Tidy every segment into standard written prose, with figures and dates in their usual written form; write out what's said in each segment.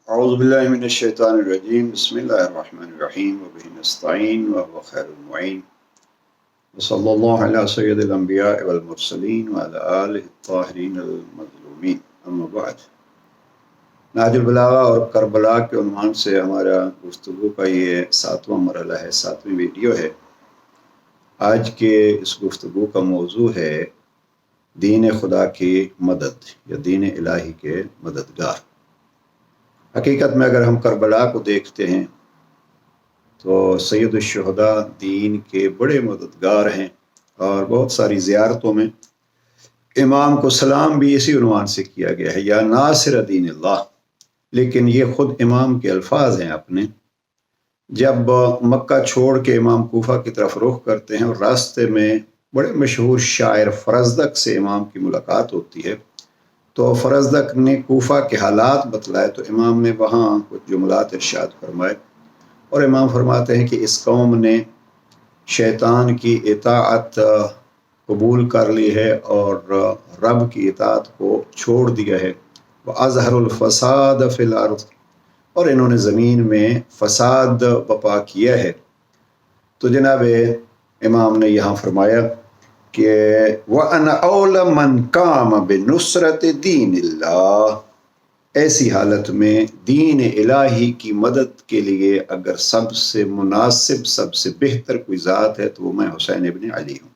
اعوذ باللہ من الشیطان الرجیم بسم اللہ الرحمن الرحیم وبہ نستعین وهو خیر المعین وصلی اللہ علی سید الانبیاء والمرسلین وعلی آلہ الطاہرین المظلومین اما بعد۔ نہج البلاغہ اور کربلا کے عنوان سے ہمارا گفتگو کا یہ 7واں مرحلہ ہے، 7ویں ویڈیو ہے۔ آج کے اس گفتگو کا موضوع ہے دین خدا کی مدد یا دین الہی کے مددگار۔ حقیقت میں اگر ہم کربلا کو دیکھتے ہیں تو سید الشہداء دین کے بڑے مددگار ہیں، اور بہت ساری زیارتوں میں امام کو سلام بھی اسی عنوان سے کیا گیا ہے، یا ناصر دین اللہ۔ لیکن یہ خود امام کے الفاظ ہیں اپنے۔ جب مکہ چھوڑ کے امام کوفہ کی طرف رخ کرتے ہیں اور راستے میں بڑے مشہور شاعر فرزدق سے امام کی ملاقات ہوتی ہے، تو فرزدق نے کوفہ کے حالات بتلائے تو امام نے وہاں کچھ جملات ارشاد فرمائے، اور امام فرماتے ہیں کہ اس قوم نے شیطان کی اطاعت قبول کر لی ہے اور رب کی اطاعت کو چھوڑ دیا ہے۔ وَأَظْهَرُ الْفَسَادَ فِي الْأَرْضِ، اور انہوں نے زمین میں فساد بپا کیا ہے۔ تو جناب امام نے یہاں فرمایا کہ وَأَنَا أَوْلَ مَنْ قَامَ بِنُصْرَةِ دِينِ اللَّهِ، ایسی حالت میں دین الہی کی مدد کے لیے اگر سب سے مناسب، سب سے بہتر کوئی ذات ہے تو وہ میں حسین ابن علی ہوں،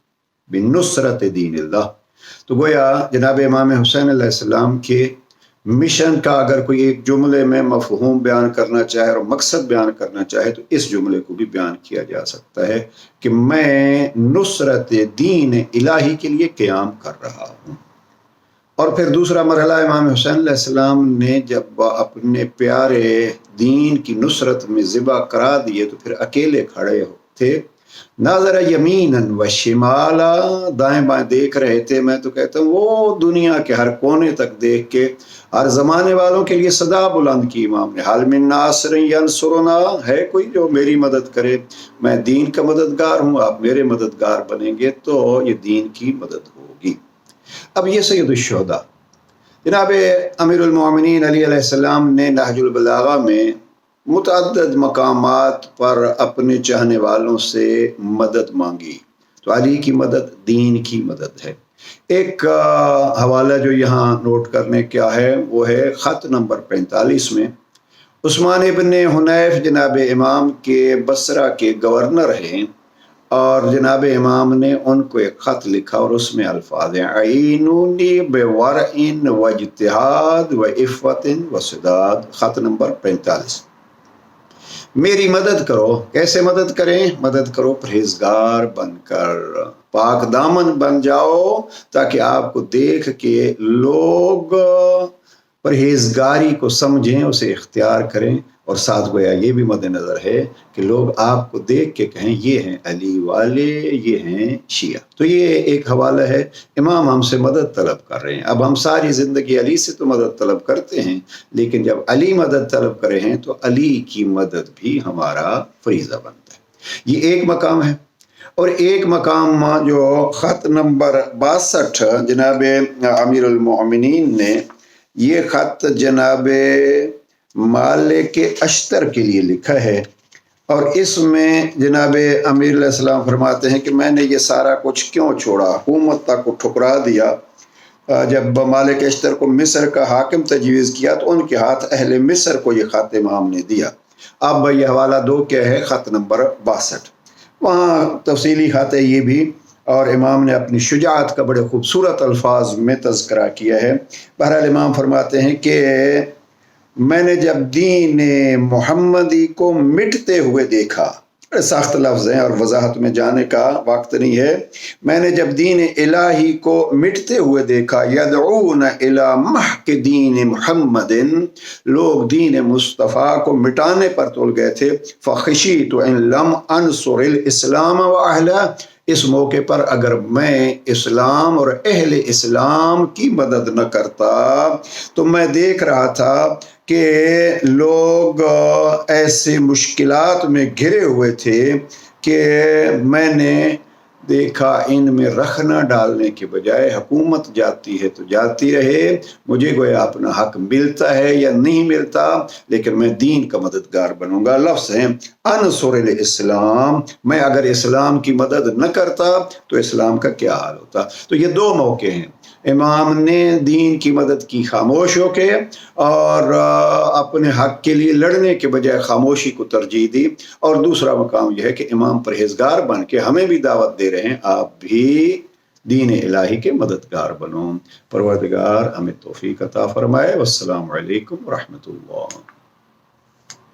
بِنُصْرَةِ دِينِ اللَّهِ۔ تو گویا جناب امام حسین علیہ السلام کے مشن کا اگر کوئی ایک جملے میں مفہوم بیان کرنا چاہے اور مقصد بیان کرنا چاہے تو اس جملے کو بھی بیان کیا جا سکتا ہے کہ میں نصرت دین الہی کے لیے قیام کر رہا ہوں۔ اور پھر دوسرا مرحلہ امام حسین علیہ السلام نے جب اپنے پیارے دین کی نصرت میں ذبح کرا دیے تو پھر اکیلے کھڑے تھے، ناظر یمیناً و شمالا، دائیں بائیں دیکھ رہے تھے۔ میں تو کہتا ہوں وہ دنیا کے ہر کونے تک دیکھ کے ہر زمانے والوں کے لیے صدا بلند کی امام نے، حال من ناصر ینصرنا، ہے کوئی جو میری مدد کرے؟ میں دین کا مددگار ہوں، آپ میرے مددگار بنیں گے تو یہ دین کی مدد ہوگی۔ اب یہ سید الشہداء جناب امیر المومنین علی علیہ السلام نے نہج البلاغہ میں متعدد مقامات پر اپنے چاہنے والوں سے مدد مانگی، تو علی کی مدد دین کی مدد ہے۔ ایک حوالہ جو یہاں نوٹ کرنے کیا ہے وہ ہے خط نمبر 45 میں۔ عثمان ابن حنیف جناب امام کے بصرہ کے گورنر ہیں، اور جناب امام نے ان کو ایک خط لکھا اور اس میں الفاظ ہیں عینونی بورع واجتہاد وعفت وسداد۔ خط نمبر 45، میری مدد کرو۔ کیسے مدد کریں؟ مدد کرو پرہیزگار بن کر، پاک دامن بن جاؤ، تاکہ آپ کو دیکھ کے لوگ پرہیزگاری کو سمجھیں، اسے اختیار کریں، اور ساتھ گویا یہ بھی مد نظر ہے کہ لوگ آپ کو دیکھ کے کہیں یہ ہیں علی والے، یہ ہیں شیعہ۔ تو یہ ایک حوالہ ہے، امام ہم سے مدد طلب کر رہے ہیں۔ اب ہم ساری زندگی علی سے تو مدد طلب کرتے ہیں، لیکن جب علی مدد طلب کرے ہیں تو علی کی مدد بھی ہمارا فریضہ بنتا ہے۔ یہ ایک مقام ہے۔ اور ایک مقام جو خط نمبر 62 جناب امیر المومنین نے یہ خط جناب مالک اشتر کے لیے لکھا ہے، اور اس میں جناب امیر علیہ السلام فرماتے ہیں کہ میں نے یہ سارا کچھ کیوں چھوڑا، حکومت تک کو ٹھکرا دیا۔ جب مالک اشتر کو مصر کا حاکم تجویز کیا تو ان کے ہاتھ اہل مصر کو یہ خط امام نے دیا۔ اب یہ حوالہ 2 کیا ہے؟ خط نمبر 62، وہاں تفصیلی خط ہے یہ بھی، اور امام نے اپنی شجاعت کا بڑے خوبصورت الفاظ میں تذکرہ کیا ہے۔ بہرحال امام فرماتے ہیں کہ میں نے جب دین محمدی کو مٹتے ہوئے دیکھا، بڑے سخت لفظ ہیں اور وضاحت میں جانے کا وقت نہیں ہے، میں نے جب دین الہی کو مٹتے ہوئے دیکھا، یدعون الی محق دین محمد، لوگ دین مصطفیٰ کو مٹانے پر تل گئے تھے، فخشیت ان لم انصر الاسلام و اہلہ، اس موقع پر اگر میں اسلام اور اہل اسلام کی مدد نہ کرتا تو میں دیکھ رہا تھا کہ لوگ ایسے مشکلات میں گھرے ہوئے تھے کہ میں نے دیکھا ان میں رکھنا ڈالنے کے بجائے حکومت جاتی ہے تو جاتی رہے، مجھے گویا اپنا حق ملتا ہے یا نہیں ملتا، لیکن میں دین کا مددگار بنوں گا۔ لفظ ہے انصر الاسلام، میں اگر اسلام کی مدد نہ کرتا تو اسلام کا کیا حال ہوتا۔ تو یہ دو موقع ہیں، امام نے دین کی مدد کی خاموش ہو کے، اور اپنے حق کے لیے لڑنے کے بجائے خاموشی کو ترجیح دی، اور دوسرا مقام یہ ہے کہ امام پرہیزگار بن کے ہمیں بھی دعوت دے رہے ہیں آپ بھی دین الہی کے مددگار بنو۔ پروردگار ہمیں توفیق عطا فرمائے۔ والسلام علیکم ورحمۃ اللہ۔